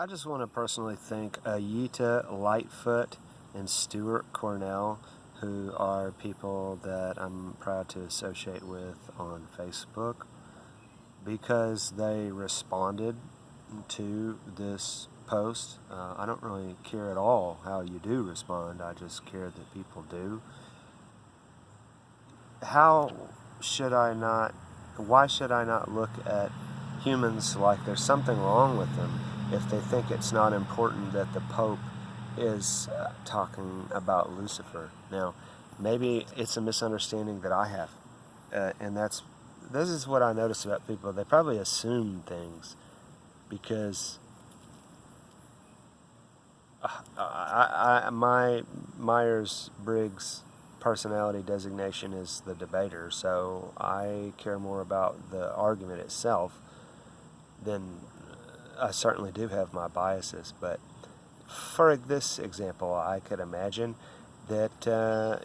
I just want to personally thank Ayita Lightfoot and Stuart Cornell, who are people that I'm proud to associate with on Facebook, because they responded to this post. I don't really care at all how you do respond, I just care that people do. How should I not, why should I not look at humans like there's something wrong with them if they think it's not important that the Pope is talking about Lucifer? Now, maybe it's a misunderstanding that I have, and this is what I notice about people. They probably assume things because my Myers-Briggs personality designation is the debater, so I care more about the argument itself than I certainly do have my biases. But for this example, I could imagine that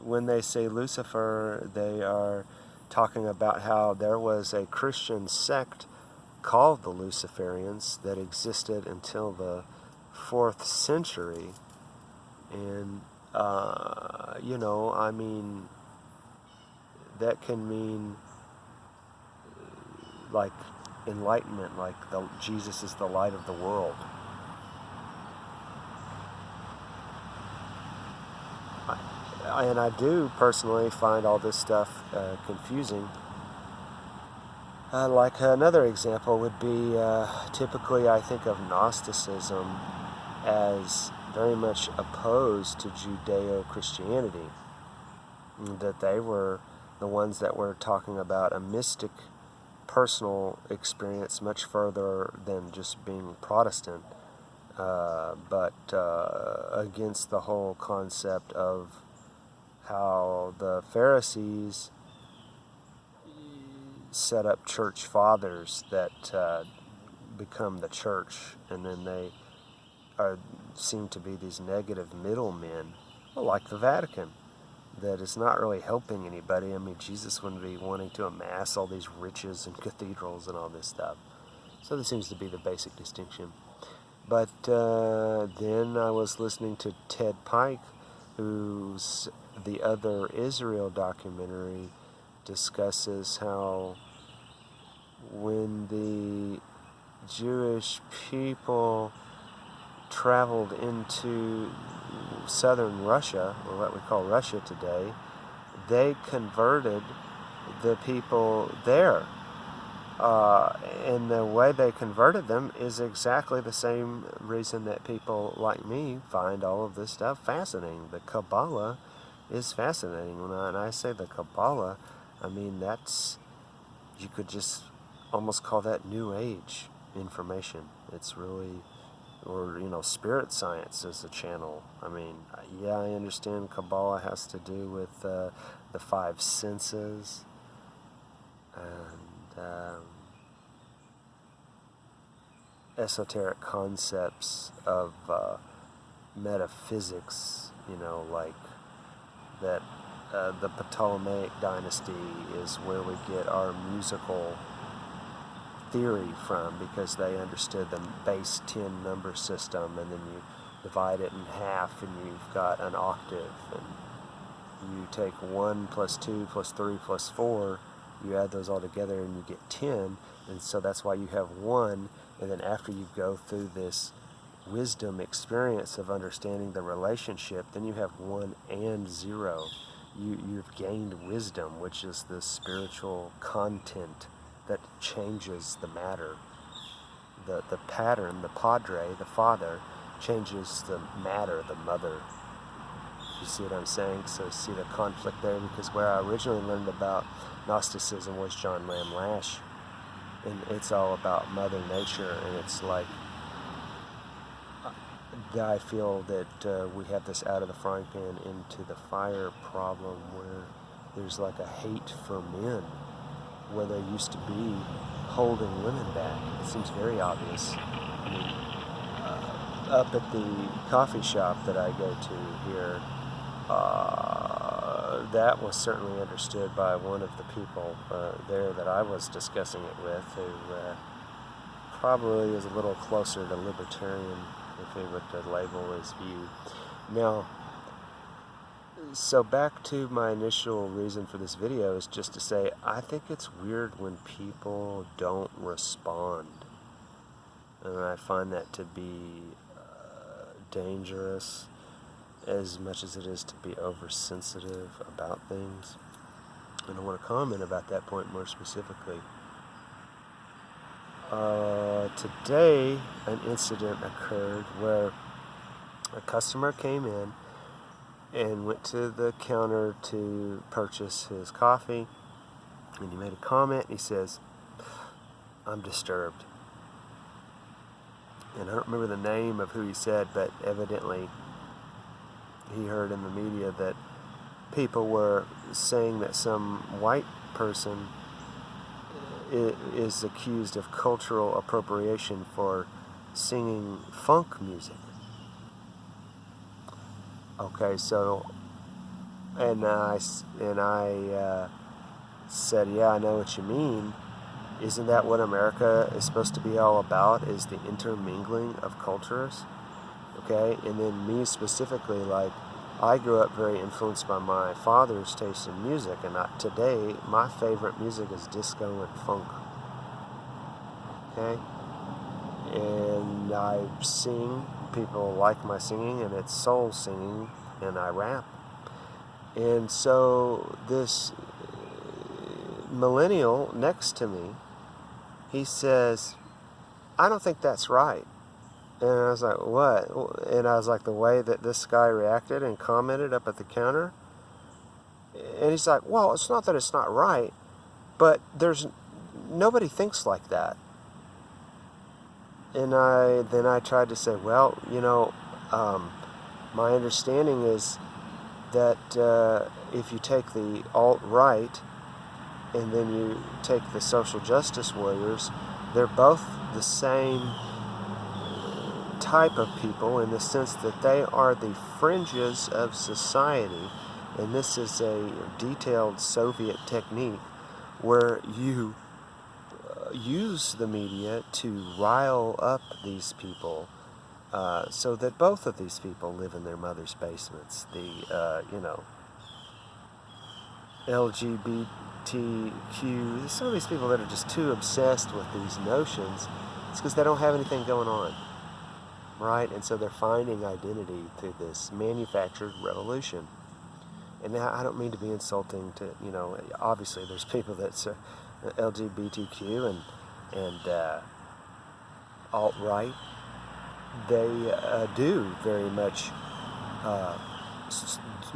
when they say Lucifer, they are talking about how there was a Christian sect called the Luciferians that existed until the 4th century. And, I mean, that can mean like enlightenment, like Jesus is the light of the world. And I do personally find all this stuff confusing. Like another example would be, typically I think of Gnosticism as very much opposed to Judeo-Christianity, that they were the ones that were talking about a mystic personal experience much further than just being Protestant, but against the whole concept of how the Pharisees set up church fathers that become the church, and then they seem to be these negative middlemen, like the Vatican, that is not really helping anybody. I mean, Jesus wouldn't be wanting to amass all these riches and cathedrals and all this stuff. So this seems to be the basic distinction. But then I was listening to Ted Pike, whose The Other Israel documentary discusses how when the Jewish people traveled into southern Russia, or what we call Russia today, they converted the people there. And the way they converted them is exactly the same reason that people like me find all of this stuff fascinating. The Kabbalah is fascinating. When I say the Kabbalah, I mean you could just almost call that New Age information. It's really, or spirit science is a channel. I mean, yeah, I understand Kabbalah has to do with the 5 senses and esoteric concepts of metaphysics, like that the Ptolemaic dynasty is where we get our musical theory from, because they understood the base 10 number system, and then you divide it in half and you've got an octave, and you take 1 plus 2 plus 3 plus 4, you add those all together and you get 10, and so that's why you have 1, and then after you go through this wisdom experience of understanding the relationship, then you have 1 and 0. You've gained wisdom, which is the spiritual content that changes the matter. The pattern, the padre, the father, changes the matter, the mother. You see what I'm saying? So see the conflict there, because where I originally learned about Gnosticism was John Lamb Lash, and it's all about Mother Nature, and it's like I feel that we have this out of the frying pan into the fire problem, where there's like a hate for men, where there used to be holding women back. It seems very obvious. I mean, up at the coffee shop that I go to here, that was certainly understood by one of the people there that I was discussing it with, who probably is a little closer to libertarian, if we were to label his view. Now, so back to my initial reason for this video is just to say, I think it's weird when people don't respond. And I find that to be dangerous as much as it is to be oversensitive about things. And I want to comment about that point more specifically. Today, an incident occurred where a customer came in and went to the counter to purchase his coffee, and he made a comment. He says, "I'm disturbed." And I don't remember the name of who he said, but evidently he heard in the media that people were saying that some white person is accused of cultural appropriation for singing funk music. Okay, so, and I said, yeah, I know what you mean. Isn't that what America is supposed to be all about, is the intermingling of cultures? Okay, and then me specifically, like, I grew up very influenced by my father's taste in music, and today, my favorite music is disco and funk. Okay? And I sing, people like my singing, and it's soul singing, and I rap. And so this millennial next to me, he says, "I don't think that's right." And I was like, "What?" And I was like, the way that this guy reacted and commented up at the counter. And he's like, "Well, it's not that it's not right, but nobody thinks like that." And then I tried to say, well, my understanding is that if you take the alt-right and then you take the social justice warriors, they're both the same type of people in the sense that they are the fringes of society, and this is a detailed Soviet technique where you use the media to rile up these people so that both of these people live in their mother's basements. The, LGBTQ, some of these people that are just too obsessed with these notions, it's because they don't have anything going on, right? And so they're finding identity through this manufactured revolution. And now I don't mean to be insulting to, obviously there's people that's LGBTQ and alt-right. They do very much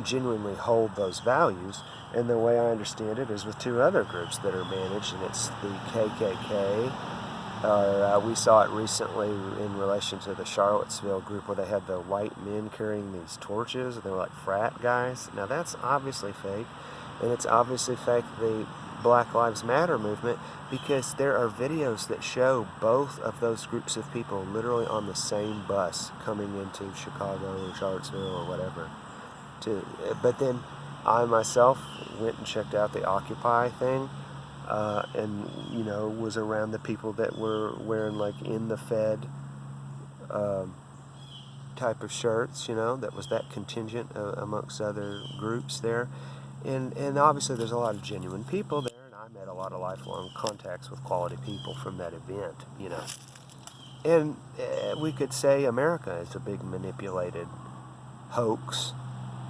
genuinely hold those values. And the way I understand it is with two other groups that are managed, and it's the KKK. We saw it recently in relation to the Charlottesville group where they had the white men carrying these torches, and they were like frat guys. Now that's obviously fake, and it's obviously fake the Black Lives Matter movement, because there are videos that show both of those groups of people literally on the same bus coming into Chicago or Charlottesville or whatever. But then I myself went and checked out the Occupy thing, and was around the people that were wearing like in the Fed type of shirts, that was that contingent amongst other groups there. And obviously there's a lot of genuine people there, and I met a lot of lifelong contacts with quality people from that event, And we could say America is a big manipulated hoax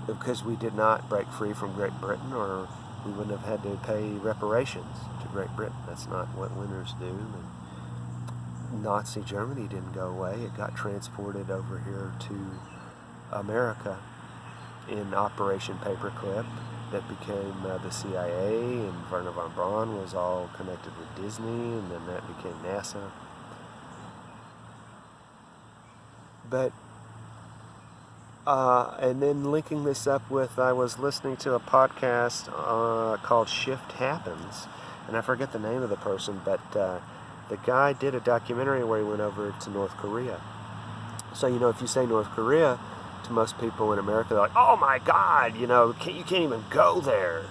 because we did not break free from Great Britain, or we wouldn't have had to pay reparations to Great Britain. That's not what winners do. And Nazi Germany didn't go away. It got transported over here to America in Operation Paperclip that became the CIA, and Werner von Braun was all connected with Disney, and then that became NASA. But and then linking this up with, I was listening to a podcast called Shift Happens, and I forget the name of the person, but the guy did a documentary where he went over to North Korea. So, if you say North Korea, to most people in America, they're like, oh my God, you can't even go there.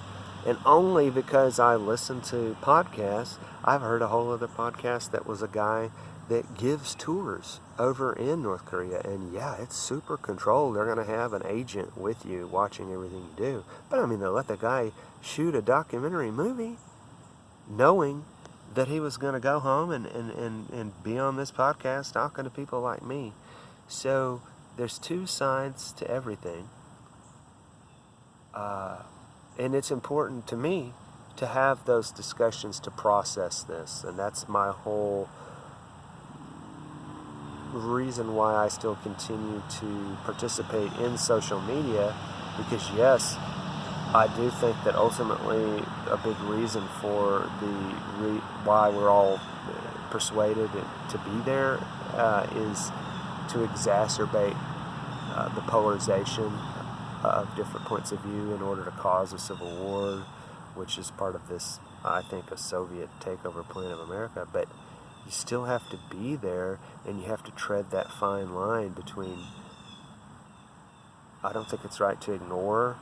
And only because I listen to podcasts, I've heard a whole other podcast that was a guy that gives tours over in North Korea. And yeah, it's super controlled. They're going to have an agent with you watching everything you do. But I mean, they let the guy shoot a documentary movie knowing that he was going to go home and be on this podcast talking to people like me. So there's two sides to everything. And it's important to me to have those discussions to process this. And that's my whole reason why I still continue to participate in social media. Because yes, I do think that ultimately a big reason for why we're all persuaded to be there is to exacerbate the polarization of different points of view in order to cause a civil war, which is part of this, I think, a Soviet takeover plan of America. But you still have to be there, and you have to tread that fine line between, I don't think it's right to ignore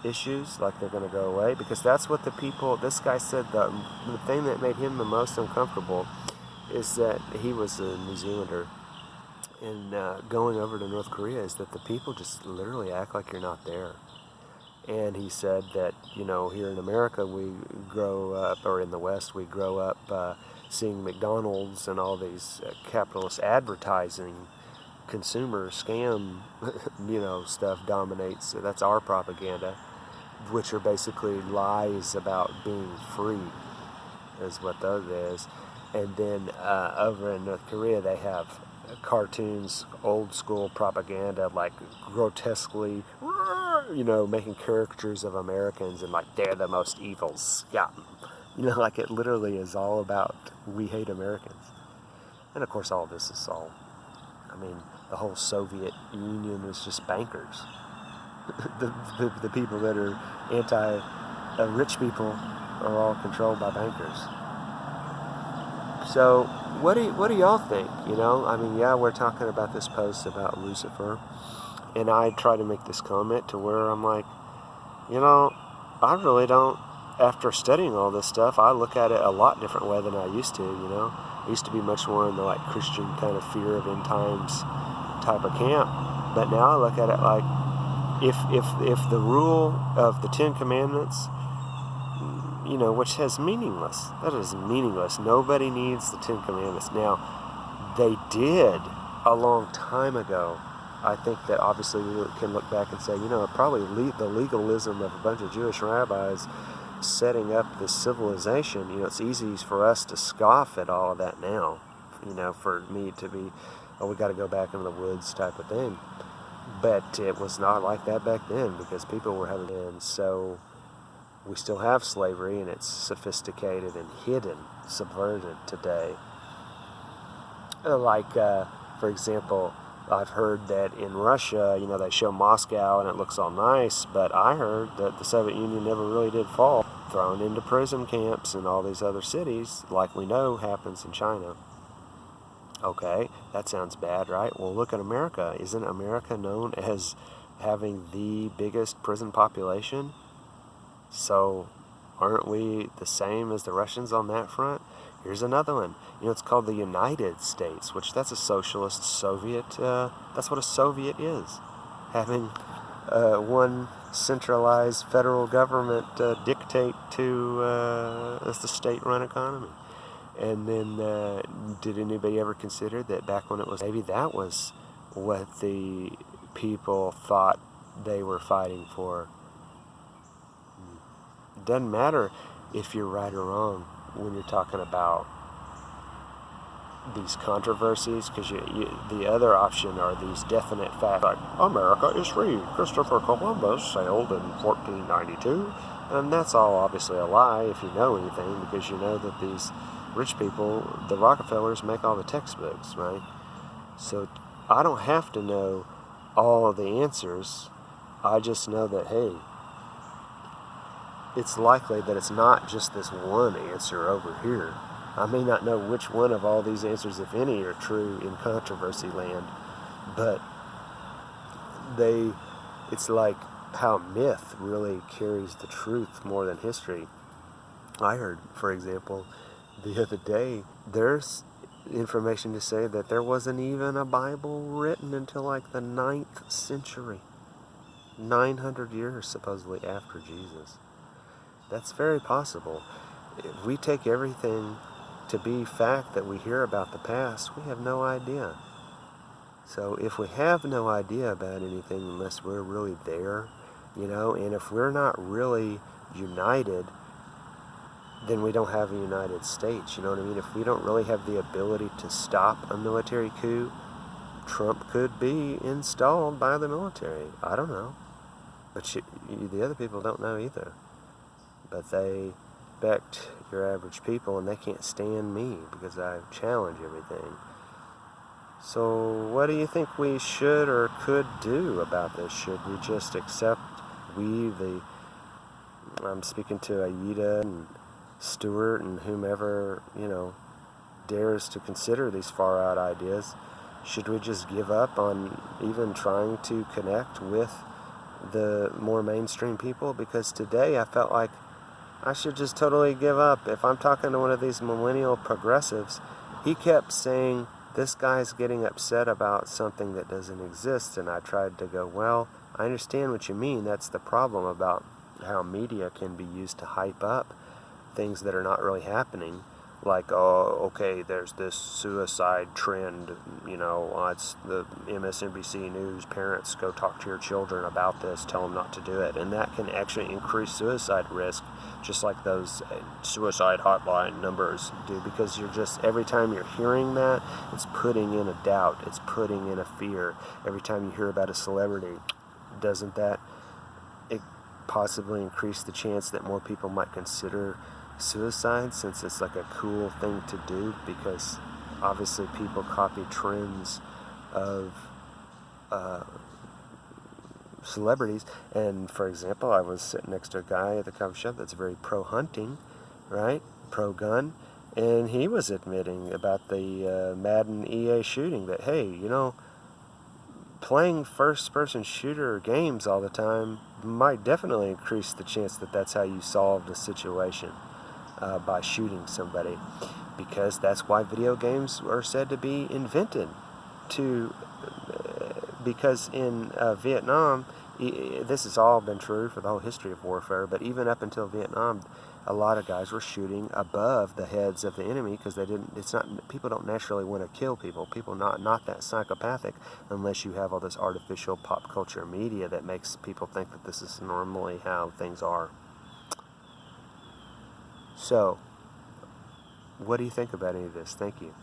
issues like they're going to go away, because that's what the people, this guy said the thing that made him the most uncomfortable is that he was a New Zealander, and going over to North Korea is that the people just literally act like you're not there. And he said that, here in America we grow up, or in the West we grow up seeing McDonald's and all these capitalist advertising consumer scam stuff dominates. So that's our propaganda, which are basically lies about being free, is what that is. And then over in North Korea they have cartoons, old school propaganda, like grotesquely, making caricatures of Americans and like they're the most evil scum. Like it literally is all about we hate Americans. And of course all this is all, the whole Soviet Union is just bankers. the people that are rich people are all controlled by bankers. So what do y'all think? We're talking about this post about Lucifer, and I try to make this comment to where I'm like, I really don't, after studying all this stuff, I look at it a lot different way than I used to, I used to be much more in the like Christian kind of fear of end times type of camp, but now I look at it like, if the rule of the Ten Commandments, which has meaningless. That is meaningless. Nobody needs the Ten Commandments. Now, they did a long time ago. I think that obviously we can look back and say, probably the legalism of a bunch of Jewish rabbis setting up this civilization, it's easy for us to scoff at all of that now, for me to be, we got to go back into the woods type of thing. But it was not like that back then, because people were having, and so we still have slavery, and it's sophisticated and hidden, subverted today. For example, I've heard that in Russia, they show Moscow and it looks all nice, but I heard that the Soviet Union never really did fall, thrown into prison camps and all these other cities, like we know happens in China. Okay, that sounds bad, right? Well, look at America. Isn't America known as having the biggest prison population? So aren't we the same as the Russians on that front? Here's another one. It's called the United States, which that's a socialist Soviet. That's what a Soviet is. Having one centralized federal government dictate to the state-run economy. And then did anybody ever consider that back when it was, maybe that was what the people thought they were fighting for? It doesn't matter if you're right or wrong when you're talking about these controversies, because the other option are these definite facts, like America is free, Christopher Columbus sailed in 1492, and that's all obviously a lie if you know anything, because you know that these rich people, the Rockefellers, make all the textbooks, right? So I don't have to know all of the answers. I just know that, hey, it's likely that it's not just this one answer over here. I may not know which one of all these answers, if any, are true in controversy land, but it's like how myth really carries the truth more than history. I heard, for example, the other day, there's information to say that there wasn't even a Bible written until like the 9th century. 900 years supposedly after Jesus. That's very possible. If we take everything to be fact that we hear about the past, we have no idea. So if we have no idea about anything unless we're really there, and if we're not really united, then we don't have a United States. You know what I mean? If we don't really have the ability to stop a military coup, Trump could be installed by the military. I don't know. But the other people don't know either. But they expect your average people, and they can't stand me because I challenge everything. So what do you think we should or could do about this? Should we just accept I'm speaking to Aida and Stewart and whomever, dares to consider these far out ideas. Should we just give up on even trying to connect with the more mainstream people? Because today I felt like I should just totally give up. If I'm talking to one of these millennial progressives, he kept saying, this guy's getting upset about something that doesn't exist. And I tried to go, well, I understand what you mean. That's the problem about how media can be used to hype up things that are not really happening. Like, oh, okay, there's this suicide trend, it's the MSNBC News, parents, go talk to your children about this, tell them not to do it. And that can actually increase suicide risk, just like those suicide hotline numbers do, because every time you're hearing that, it's putting in a doubt, it's putting in a fear. Every time you hear about a celebrity, doesn't that possibly increase the chance that more people might consider suicide, since it's like a cool thing to do? Because obviously people copy trends of celebrities. And for example, I was sitting next to a guy at the coffee shop that's very pro-hunting, right? Pro-gun. And he was admitting about the Madden EA shooting that, hey, playing first-person shooter games all the time might definitely increase the chance that that's how you solved a situation. By shooting somebody, because that's why video games are said to be invented because in Vietnam, this has all been true for the whole history of warfare, but even up until Vietnam, a lot of guys were shooting above the heads of the enemy because people don't naturally want to kill people. People not that psychopathic unless you have all this artificial pop culture media that makes people think that this is normally how things are. So, what do you think about any of this? Thank you.